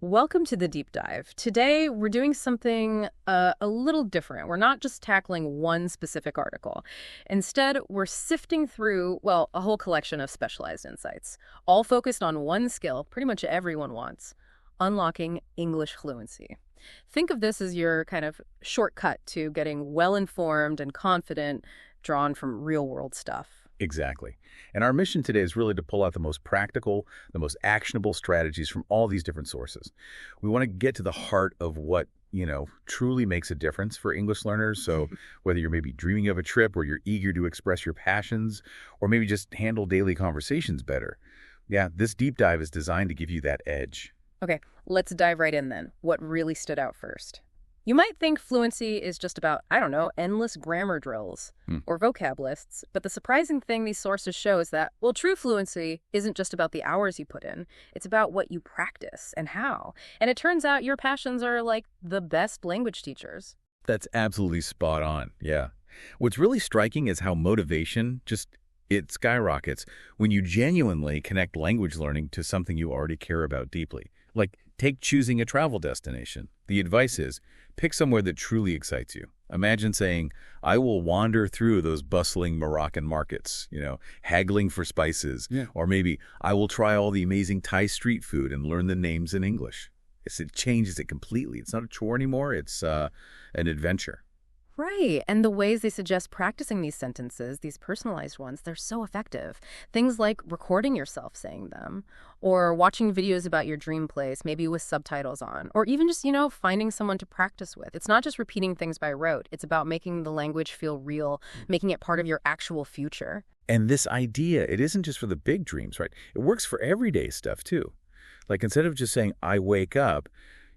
Welcome to the deep dive. Today, we're doing something a little different. We're not just tackling one specific article. Instead, we're sifting through, well, a whole collection of specialized insights, all focused on one skill pretty much everyone wants: unlocking English fluency. Think of this as your kind of shortcut to getting well-informed and confident, drawn from real-world stuff. Exactly. And our mission today is really to pull out the most practical, the most actionable strategies from all these different sources. We want to get to the heart of what, truly makes a difference for English learners. So whether you're maybe dreaming of a trip or you're eager to express your passions or maybe just handle daily conversations better. Yeah, this deep dive is designed to give you that edge. Okay, let's dive right in then. What really stood out first? You might think fluency is just about, I don't know, endless grammar drills or vocab lists, but the surprising thing these sources show is that, well, true fluency isn't just about the hours you put in. It's about what you practice and how. And it turns out your passions are like the best language teachers. That's absolutely spot on. Yeah. What's really striking is how motivation it skyrockets when you genuinely connect language learning to something you already care about deeply. Like, take choosing a travel destination. The advice is, pick somewhere that truly excites you. Imagine saying, I will wander through those bustling Moroccan markets, haggling for spices. Yeah. Or maybe, I will try all the amazing Thai street food and learn the names in English. It changes it completely. It's not a chore anymore. It's an adventure. Right. And the ways they suggest practicing these sentences, these personalized ones, they're so effective. Things like recording yourself saying them, or watching videos about your dream place, maybe with subtitles on, or even just, finding someone to practice with. It's not just repeating things by rote. It's about making the language feel real, making it part of your actual future. And this idea, it isn't just for the big dreams, right? It works for everyday stuff, too. Like, instead of just saying, I wake up,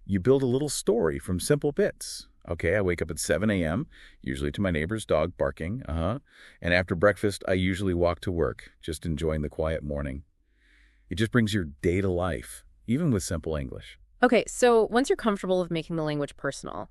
you build a little story from simple bits. Okay, I wake up at 7 a.m., usually to my neighbor's dog barking, and after breakfast, I usually walk to work, just enjoying the quiet morning. It just brings your day to life, even with simple English. Okay, so once you're comfortable with making the language personal,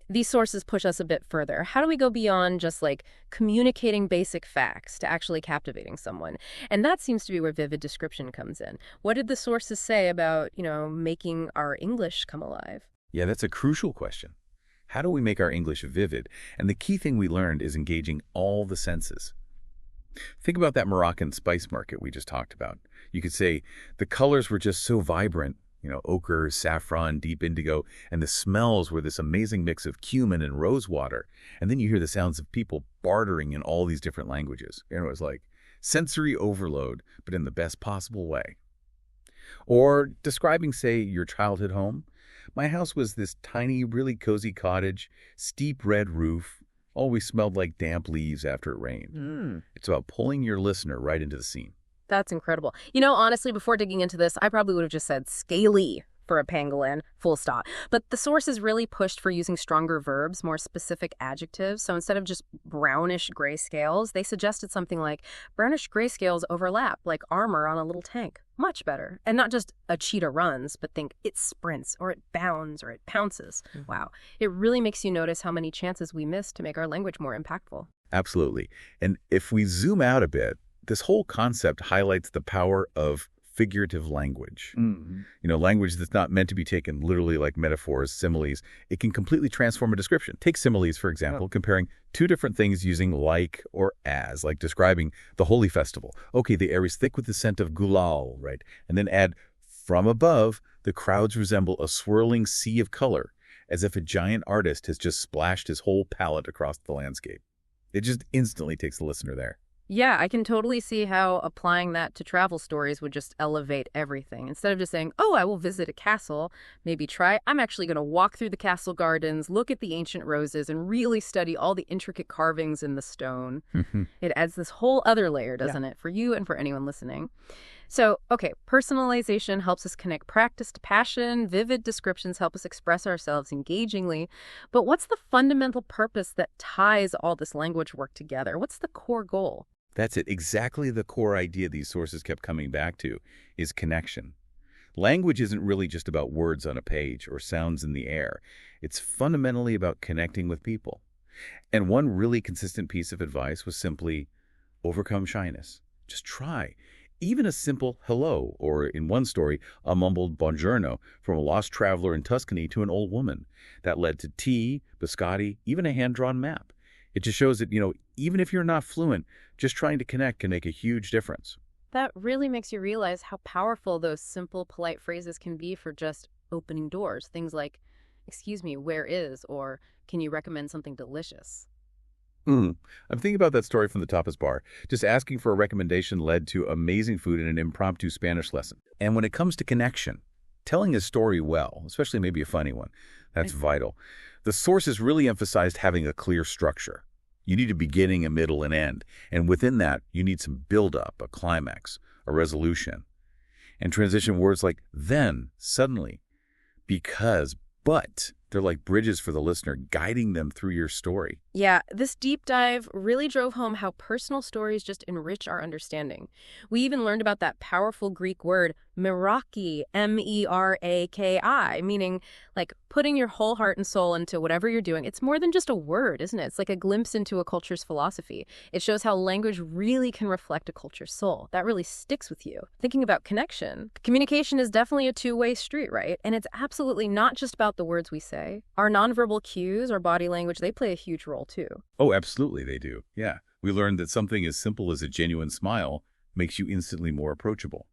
these sources push us a bit further. How do we go beyond just like communicating basic facts to actually captivating someone? And that seems to be where vivid description comes in. What did the sources say about, making our English come alive? Yeah, that's a crucial question. How do we make our English vivid? And the key thing we learned is engaging all the senses. Think about that Moroccan spice market we just talked about. You could say the colors were just so vibrant, ochre, saffron, deep indigo, and the smells were this amazing mix of cumin and rose water. And then you hear the sounds of people bartering in all these different languages. It was like sensory overload, but in the best possible way. Or describing, say, your childhood home. My house was this tiny, really cozy cottage, steep red roof, always smelled like damp leaves after it rained. It's about pulling your listener right into the scene. That's incredible. Honestly, before digging into this, I probably would have just said scaly for a pangolin, full stop. But the sources really pushed for using stronger verbs, more specific adjectives. So instead of just brownish gray scales, they suggested something like brownish gray scales overlap, like armor on a little tank. Much better. And not just a cheetah runs, but think it sprints, or it bounds, or it pounces. Wow. It really makes you notice how many chances we miss to make our language more impactful. Absolutely. And if we zoom out a bit, this whole concept highlights the power of figurative language. Language that's not meant to be taken literally like metaphors, similes. It can completely transform a description. Take similes, for example, comparing two different things using like or as, like describing the holy festival. Okay, the air is thick with the scent of gulal, right? And then add, from above, the crowds resemble a swirling sea of color, as if a giant artist has just splashed his whole palette across the landscape. It just instantly takes the listener there. Yeah, I can totally see how applying that to travel stories would just elevate everything. Instead of just saying, oh, I will visit a castle, maybe try, I'm actually going to walk through the castle gardens, look at the ancient roses, and really study all the intricate carvings in the stone. It adds this whole other layer, doesn't it, for you and for anyone listening. So, okay, personalization helps us connect practice to passion. Vivid descriptions help us express ourselves engagingly. But what's the fundamental purpose that ties all this language work together? What's the core goal? That's it. Exactly the core idea these sources kept coming back to is connection. Language isn't really just about words on a page or sounds in the air. It's fundamentally about connecting with people. And one really consistent piece of advice was simply overcome shyness. Just try. Even a simple hello, or in one story, a mumbled buongiorno from a lost traveler in Tuscany to an old woman. That led to tea, biscotti, even a hand-drawn map. It just shows that, even if you're not fluent, just trying to connect can make a huge difference. That really makes you realize how powerful those simple, polite phrases can be for just opening doors. Things like, excuse me, where is, or can you recommend something delicious? I'm thinking about that story from the tapas bar. Just asking for a recommendation led to amazing food and an impromptu Spanish lesson. And when it comes to connection, telling a story well, especially maybe a funny one, that's vital. The sources really emphasized having a clear structure. You need a beginning, a middle, and end. And within that, you need some build-up, a climax, a resolution. And transition words like then, suddenly, because, but. They're like bridges for the listener, guiding them through your story. Yeah, this deep dive really drove home how personal stories just enrich our understanding. We even learned about that powerful Greek word, meraki, M-E-R-A-K-I, meaning like putting your whole heart and soul into whatever you're doing. It's more than just a word, isn't it? It's like a glimpse into a culture's philosophy. It shows how language really can reflect a culture's soul. That really sticks with you. Thinking about connection, communication is definitely a two-way street, right? And it's absolutely not just about the words we say. Our nonverbal cues, our body language, they play a huge role too. Oh, absolutely they do. Yeah. We learned that something as simple as a genuine smile makes you instantly more approachable.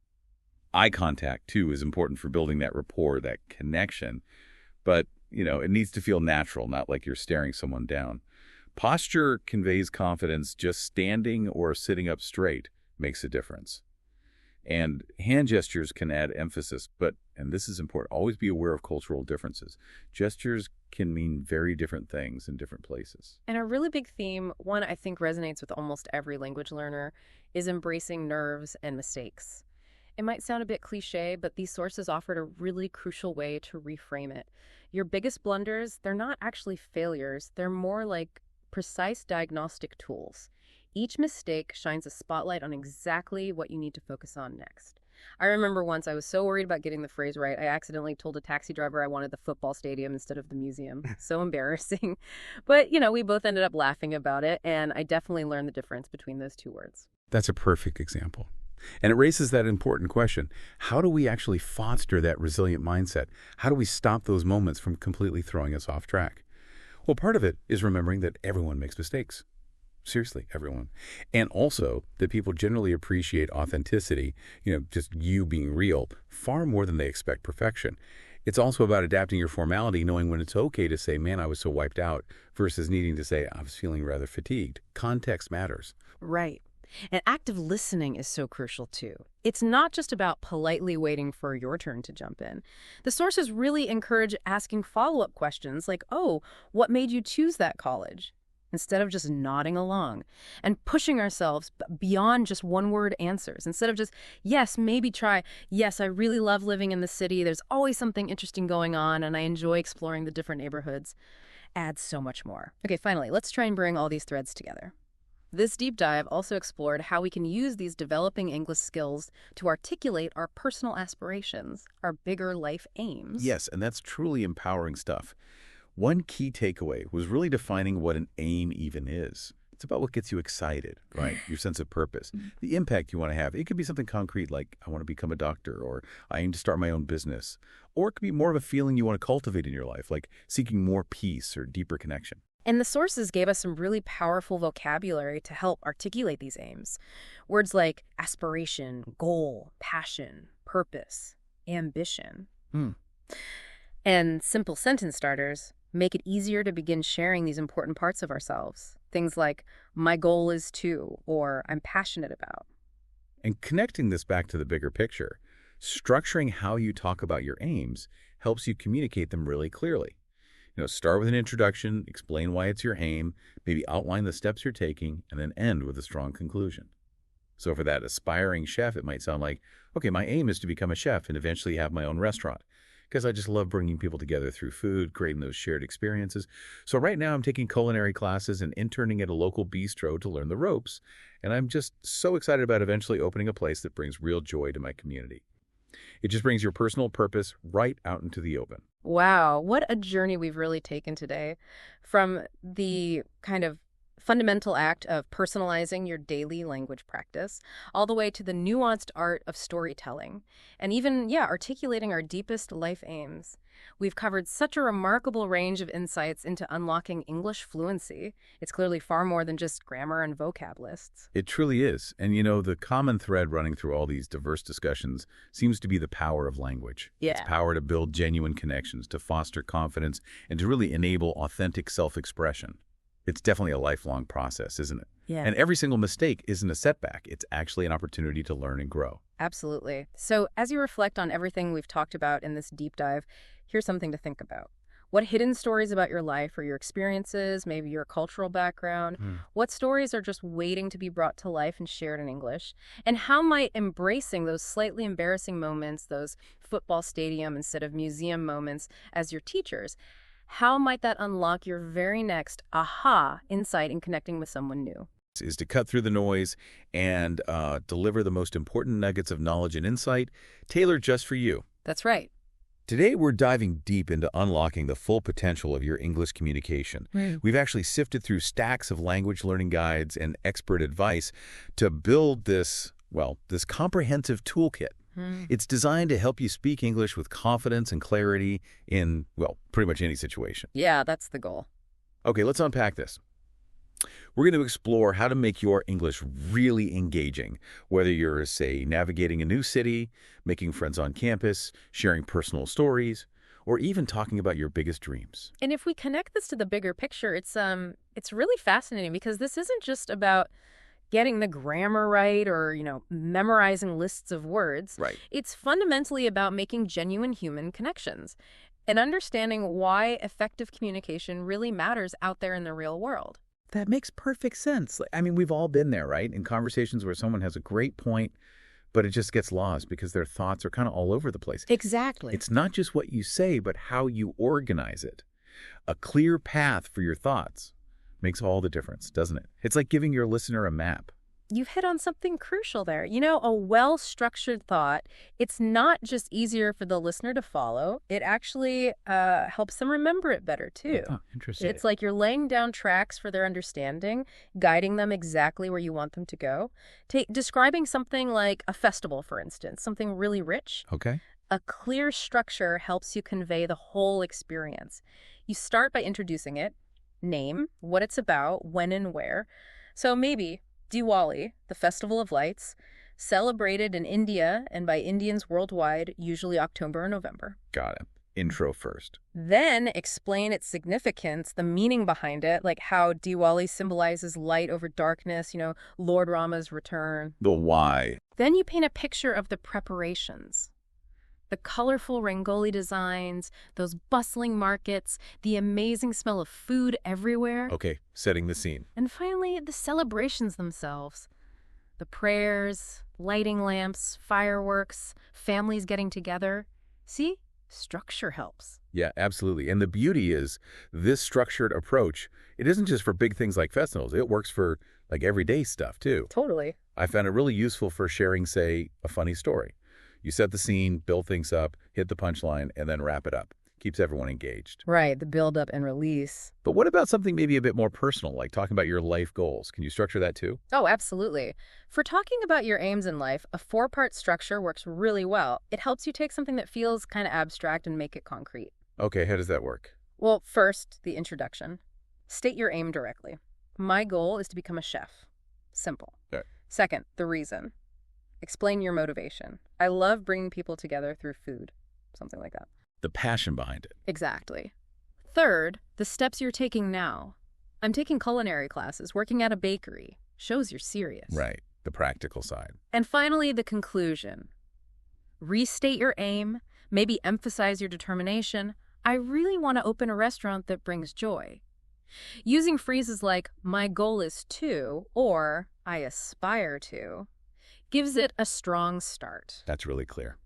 Eye contact, too, is important for building that rapport, that connection. But, it needs to feel natural, not like you're staring someone down. Posture conveys confidence. Just standing or sitting up straight makes a difference. And hand gestures can add emphasis, but, and this is important, always be aware of cultural differences. Gestures can mean very different things in different places. And a really big theme, one I think resonates with almost every language learner, is embracing nerves and mistakes. It might sound a bit cliche, but these sources offered a really crucial way to reframe it. Your biggest blunders, they're not actually failures. They're more like precise diagnostic tools. Each mistake shines a spotlight on exactly what you need to focus on next. I remember once I was so worried about getting the phrase right, I accidentally told a taxi driver I wanted the football stadium instead of the museum. So embarrassing. But, we both ended up laughing about it, and I definitely learned the difference between those two words. That's a perfect example. And it raises that important question. How do we actually foster that resilient mindset? How do we stop those moments from completely throwing us off track? Well, part of it is remembering that everyone makes mistakes. Seriously, everyone. And also that people generally appreciate authenticity, just you being real, far more than they expect perfection. It's also about adapting your formality, knowing when it's okay to say, man, I was so wiped out, versus needing to say, I was feeling rather fatigued. Context matters. Right. And active listening is so crucial too. It's not just about politely waiting for your turn to jump in. The sources really encourage asking follow-up questions like, oh, what made you choose that college? Instead of just nodding along, and pushing ourselves beyond just one-word answers. Instead of just, yes, maybe try, yes, I really love living in the city. There's always something interesting going on, and I enjoy exploring the different neighborhoods. Adds so much more. Okay, finally, let's try and bring all these threads together. This deep dive also explored how we can use these developing English skills to articulate our personal aspirations, our bigger life aims. Yes, and that's truly empowering stuff. One key takeaway was really defining what an aim even is. It's about what gets you excited, right? Your sense of purpose, the impact you want to have. It could be something concrete like I want to become a doctor, or I aim to start my own business. Or it could be more of a feeling you want to cultivate in your life, like seeking more peace or deeper connection. And the sources gave us some really powerful vocabulary to help articulate these aims. Words like aspiration, goal, passion, purpose, ambition. And simple sentence starters make it easier to begin sharing these important parts of ourselves. Things like, my goal is to, or I'm passionate about. And connecting this back to the bigger picture, structuring how you talk about your aims helps you communicate them really clearly. Start with an introduction, explain why it's your aim, maybe outline the steps you're taking, and then end with a strong conclusion. So for that aspiring chef, it might sound like, okay, my aim is to become a chef and eventually have my own restaurant, because I just love bringing people together through food, creating those shared experiences. So right now I'm taking culinary classes and interning at a local bistro to learn the ropes, and I'm just so excited about eventually opening a place that brings real joy to my community. It just brings your personal purpose right out into the open. Wow, what a journey we've really taken today. From the kind of fundamental act of personalizing your daily language practice, all the way to the nuanced art of storytelling, and even, articulating our deepest life aims. We've covered such a remarkable range of insights into unlocking English fluency. It's clearly far more than just grammar and vocab lists. It truly is. And the common thread running through all these diverse discussions seems to be the power of language. Yeah. Its power to build genuine connections, to foster confidence, and to really enable authentic self-expression. It's definitely a lifelong process, isn't it? Yeah. And every single mistake isn't a setback. It's actually an opportunity to learn and grow. Absolutely. So as you reflect on everything we've talked about in this deep dive, here's something to think about. What hidden stories about your life or your experiences, maybe your cultural background, what stories are just waiting to be brought to life and shared in English? And how might embracing those slightly embarrassing moments, those football stadium instead of museum moments as your teachers, how might that unlock your very next aha insight in connecting with someone new? Is to cut through the noise and deliver the most important nuggets of knowledge and insight tailored just for you. That's right. Today, we're diving deep into unlocking the full potential of your English communication. We've actually sifted through stacks of language learning guides and expert advice to build this comprehensive toolkit. It's designed to help you speak English with confidence and clarity in, pretty much any situation. Yeah, that's the goal. Okay, let's unpack this. We're going to explore how to make your English really engaging, whether you're, say, navigating a new city, making friends on campus, sharing personal stories, or even talking about your biggest dreams. And if we connect this to the bigger picture, it's really fascinating because this isn't just about getting the grammar right or, memorizing lists of words. Right. It's fundamentally about making genuine human connections and understanding why effective communication really matters out there in the real world. That makes perfect sense. I mean, we've all been there, right? In conversations where someone has a great point, but it just gets lost because their thoughts are kind of all over the place. Exactly. It's not just what you say, but how you organize it. A clear path for your thoughts makes all the difference, doesn't it? It's like giving your listener a map. You've hit on something crucial there. A well-structured thought, it's not just easier for the listener to follow. It actually helps them remember it better, too. Oh, interesting. It's like you're laying down tracks for their understanding, guiding them exactly where you want them to go. Describing something like a festival, for instance, something really rich. Okay. A clear structure helps you convey the whole experience. You start by introducing it, name, what it's about, when and where. So maybe Diwali, the Festival of Lights, celebrated in India and by Indians worldwide, usually October or November. Got it. Intro first. Then explain its significance, the meaning behind it, like how Diwali symbolizes light over darkness, Lord Rama's return. The why. Then you paint a picture of the preparations. The colorful Rangoli designs, those bustling markets, the amazing smell of food everywhere. Okay, setting the scene. And finally, the celebrations themselves. The prayers, lighting lamps, fireworks, families getting together. See? Structure helps. Yeah, absolutely. And the beauty is this structured approach, it isn't just for big things like festivals. It works for everyday stuff too. Totally. I found it really useful for sharing, say, a funny story. You set the scene, build things up, hit the punchline, and then wrap it up. Keeps everyone engaged. Right, the build-up and release. But what about something maybe a bit more personal, like talking about your life goals? Can you structure that too? Oh, absolutely. For talking about your aims in life, a 4-part structure works really well. It helps you take something that feels kind of abstract and make it concrete. Okay, how does that work? Well, first, the introduction. State your aim directly. My goal is to become a chef. Simple. Okay. Second, the reason. Explain your motivation. I love bringing people together through food. Something like that. The passion behind it. Exactly. Third, the steps you're taking now. I'm taking culinary classes, working at a bakery. Shows you're serious. Right. The practical side. And finally, the conclusion. Restate your aim. Maybe emphasize your determination. I really want to open a restaurant that brings joy. Using phrases like, my goal is to, or I aspire to, gives it a strong start. That's really clear.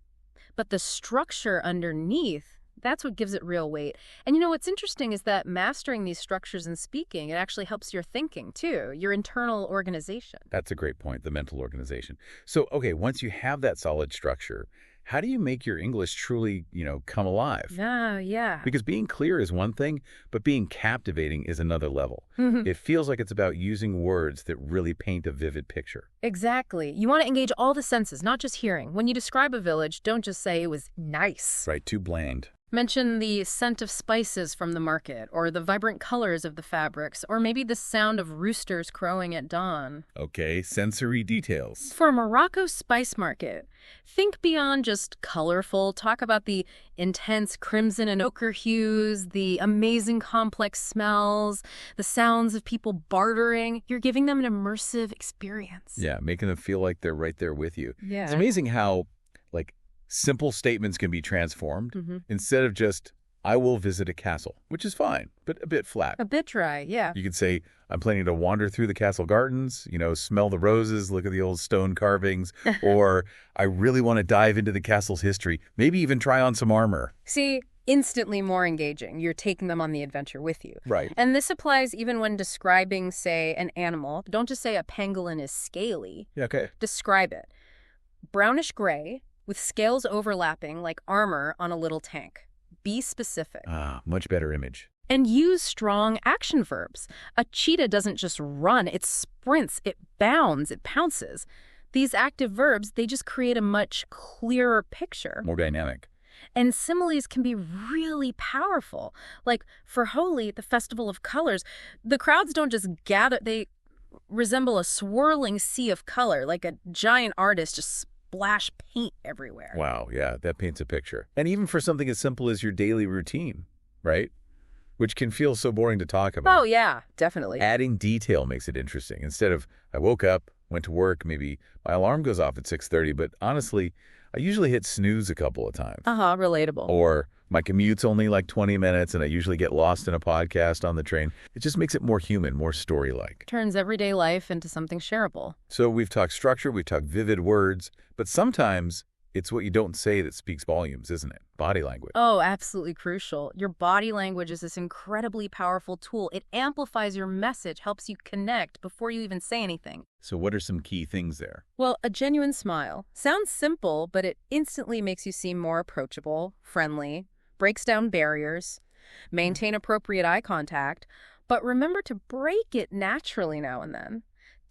But the structure underneath, that's what gives it real weight. And what's interesting is that mastering these structures in speaking, it actually helps your thinking too, your internal organization. That's a great point, the mental organization. So, okay, once you have that solid structure, how do you make your English truly, come alive? Yeah. Because being clear is one thing, but being captivating is another level. It feels like it's about using words that really paint a vivid picture. Exactly. You want to engage all the senses, not just hearing. When you describe a village, don't just say it was nice. Right, too bland. Mention the scent of spices from the market, or the vibrant colors of the fabrics, or maybe the sound of roosters crowing at dawn. Okay, sensory details. For Morocco's spice market, think beyond just colorful. Talk about the intense crimson and ochre hues, the amazing complex smells, the sounds of people bartering. You're giving them an immersive experience. Yeah, making them feel like they're right there with you. Yeah. It's amazing how, simple statements can be transformed. Instead of just, I will visit a castle, which is fine, but a bit flat. A bit dry, yeah. You could say, I'm planning to wander through the castle gardens, smell the roses, look at the old stone carvings, or I really want to dive into the castle's history, maybe even try on some armor. See, instantly more engaging. You're taking them on the adventure with you. Right. And this applies even when describing, say, an animal. Don't just say a pangolin is scaly. Yeah, okay. Describe it. Brownish gray, with scales overlapping like armor on a little tank. Be specific. Much better image. And use strong action verbs. A cheetah doesn't just run, it sprints, it bounds, it pounces. These active verbs, they just create a much clearer picture. More dynamic. And similes can be really powerful. Like for Holi, the festival of colors, the crowds don't just gather, they resemble a swirling sea of color, like a giant artist just splash paint everywhere. Wow, yeah, that paints a picture. And even for something as simple as your daily routine, right? Which can feel so boring to talk about. Oh, yeah, definitely. Adding detail makes it interesting. Instead of, I woke up, went to work, maybe my alarm goes off at 6:30, but honestly, I usually hit snooze a couple of times. Relatable. Or my commute's only 20 minutes and I usually get lost in a podcast on the train. It just makes it more human, more story-like. Turns everyday life into something shareable. So we've talked structure, we've talked vivid words, but sometimes it's what you don't say that speaks volumes, isn't it? Body language. Oh, absolutely crucial. Your body language is this incredibly powerful tool. It amplifies your message, helps you connect before you even say anything. So what are some key things there? Well, a genuine smile. Sounds simple, but it instantly makes you seem more approachable, friendly, breaks down barriers, maintain appropriate eye contact, but remember to break it naturally now and then.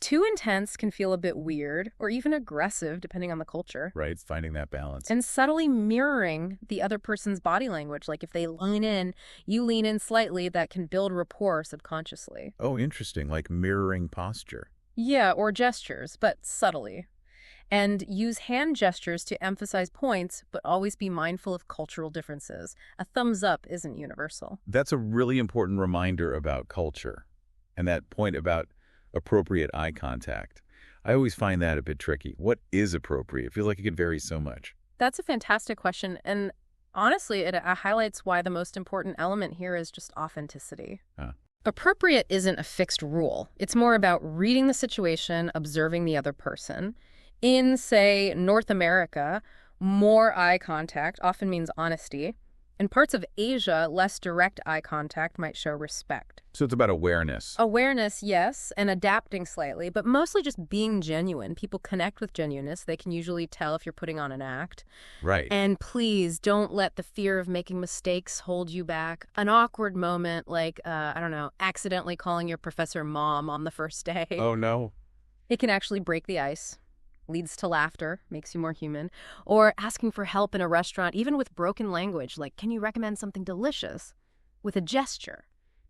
Too intense can feel a bit weird or even aggressive, depending on the culture. Right, finding that balance. And subtly mirroring the other person's body language. Like if they lean in, you lean in slightly, that can build rapport subconsciously. Oh, interesting, like mirroring posture. Yeah, or gestures, but subtly. And use hand gestures to emphasize points, but always be mindful of cultural differences. A thumbs up isn't universal. That's a really important reminder about culture. And that point about appropriate eye contact. I always find that a bit tricky. What is appropriate? It feels like it could vary so much. That's a fantastic question. And honestly, it highlights why the most important element here is just authenticity. Appropriate isn't a fixed rule. It's more about reading the situation, observing the other person. In, say, North America, more eye contact often means honesty. In parts of Asia, less direct eye contact might show respect. So it's about awareness. Awareness, yes, and adapting slightly, but mostly just being genuine. People connect with genuineness. They can usually tell if you're putting on an act. Right. And please don't let the fear of making mistakes hold you back. An awkward moment like, accidentally calling your professor mom on the first day. Oh, no. It can actually break the ice. Leads to laughter, makes you more human. Or asking for help in a restaurant, even with broken language, like, can you recommend something delicious? With a gesture.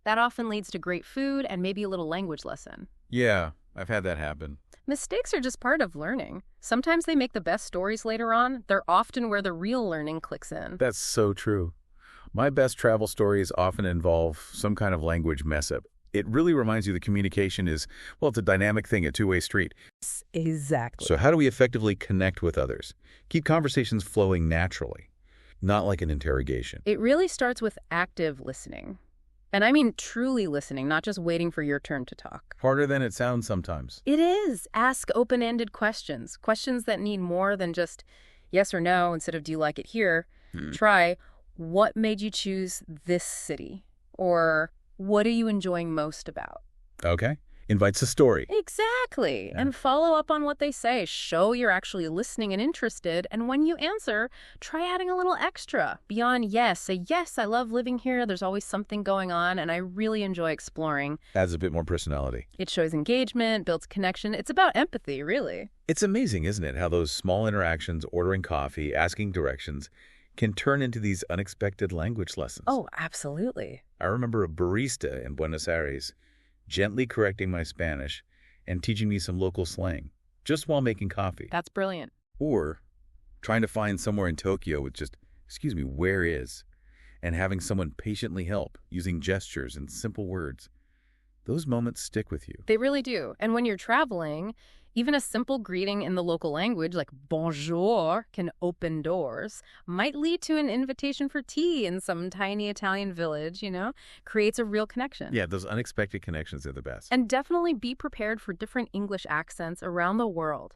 That often leads to great food and maybe a little language lesson. Yeah, I've had that happen. Mistakes are just part of learning. Sometimes they make the best stories later on. They're often where the real learning clicks in. That's so true. My best travel stories often involve some kind of language mess-up. It really reminds you that communication is, well, it's a dynamic thing, a two-way street. Exactly. So how do we effectively connect with others? Keep conversations flowing naturally, not like an interrogation. It really starts with active listening. And I mean truly listening, not just waiting for your turn to talk. Harder than it sounds sometimes. It is. Ask open-ended questions. Questions that need more than just yes or no instead of do you like it here. Try, what made you choose this city? Or what are you enjoying most about? Okay. Invites a story. Exactly. Yeah. And follow up on what they say. Show you're actually listening and interested. And when you answer, try adding a little extra. Beyond yes, say, yes, I love living here. There's always something going on, and I really enjoy exploring. Adds a bit more personality. It shows engagement, builds connection. It's about empathy, really. It's amazing, isn't it, how those small interactions, ordering coffee, asking directions, can turn into these unexpected language lessons. Oh, absolutely. I remember a barista in Buenos Aires gently correcting my Spanish and teaching me some local slang, just while making coffee. That's brilliant. Or trying to find somewhere in Tokyo with just, excuse me, where is? And having someone patiently help using gestures and simple words. Those moments stick with you. They really do. And when you're traveling, even a simple greeting in the local language, like bonjour, can open doors, might lead to an invitation for tea in some tiny Italian village, creates a real connection. Yeah, those unexpected connections are the best. And definitely be prepared for different English accents around the world.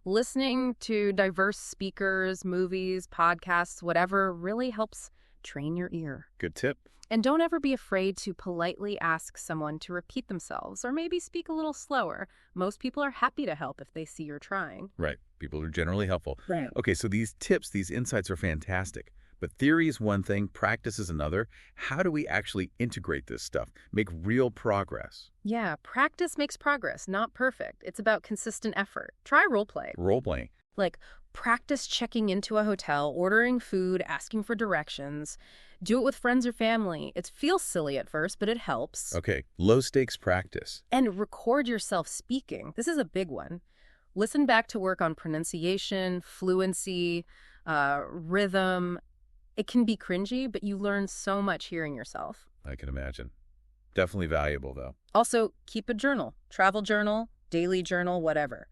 Listening to diverse speakers, movies, podcasts, whatever, really helps train your ear. Good tip. And don't ever be afraid to politely ask someone to repeat themselves or maybe speak a little slower. Most people are happy to help if they see you're trying. Right. People are generally helpful. Right. Okay, so these tips, these insights are fantastic. But theory is one thing, practice is another. How do we actually integrate this stuff, make real progress? Yeah, practice makes progress, not perfect. It's about consistent effort. Try role play. Role playing. Like, practice checking into a hotel, ordering food, asking for directions. Do it with friends or family. It feels silly at first, but it helps. Okay, low stakes practice. And record yourself speaking. This is a big one. Listen back to work on pronunciation, fluency, rhythm. It can be cringy, but you learn so much hearing yourself. I can imagine. Definitely valuable, though. Also, keep a journal. Travel journal, daily journal, whatever.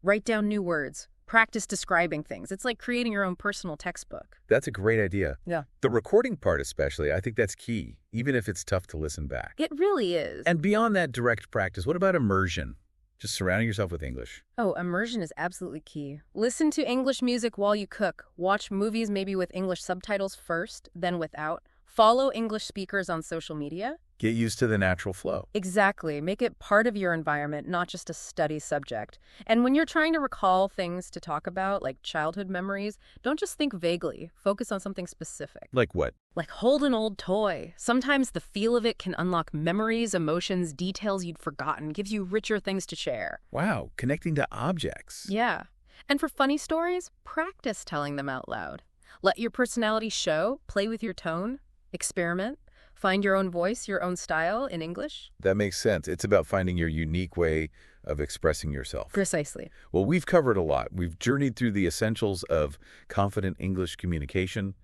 Write down new words. Practice describing things. It's like creating your own personal textbook. That's a great idea. Yeah. The recording part especially, I think that's key, even if it's tough to listen back. It really is. And beyond that direct practice, what about immersion? Just surrounding yourself with English. Oh, immersion is absolutely key. Listen to English music while you cook. Watch movies maybe with English subtitles first, then without. Follow English speakers on social media. Get used to the natural flow. Exactly. Make it part of your environment, not just a study subject. And when you're trying to recall things to talk about, like childhood memories, don't just think vaguely. Focus on something specific. Like what? Like hold an old toy. Sometimes the feel of it can unlock memories, emotions, details you'd forgotten, gives you richer things to share. Wow, connecting to objects. Yeah. And for funny stories, practice telling them out loud. Let your personality show, play with your tone, experiment. Find your own voice, your own style in English. That makes sense. It's about finding your unique way of expressing yourself. Precisely. Well, we've covered a lot. We've journeyed through the essentials of confident English communication,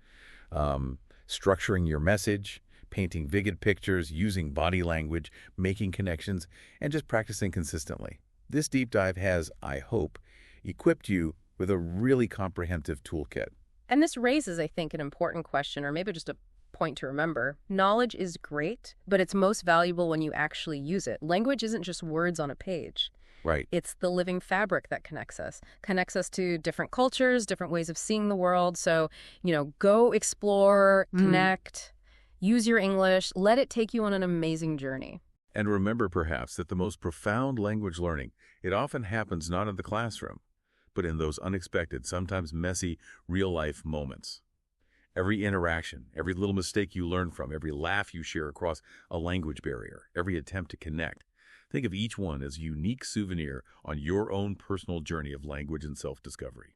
structuring your message, painting vivid pictures, using body language, making connections, and just practicing consistently. This deep dive has, I hope, equipped you with a really comprehensive toolkit. And this raises, I think, an important question, or maybe just a point to remember. Knowledge is great, but it's most valuable when you actually use it. Language isn't just words on a page. Right. It's the living fabric that connects us to different cultures, different ways of seeing the world. So, go explore, connect, use your English, let it take you on an amazing journey. And remember, perhaps, that the most profound language learning, it often happens not in the classroom, but in those unexpected, sometimes messy, real-life moments. Every interaction, every little mistake you learn from, every laugh you share across a language barrier, every attempt to connect. Think of each one as a unique souvenir on your own personal journey of language and self-discovery.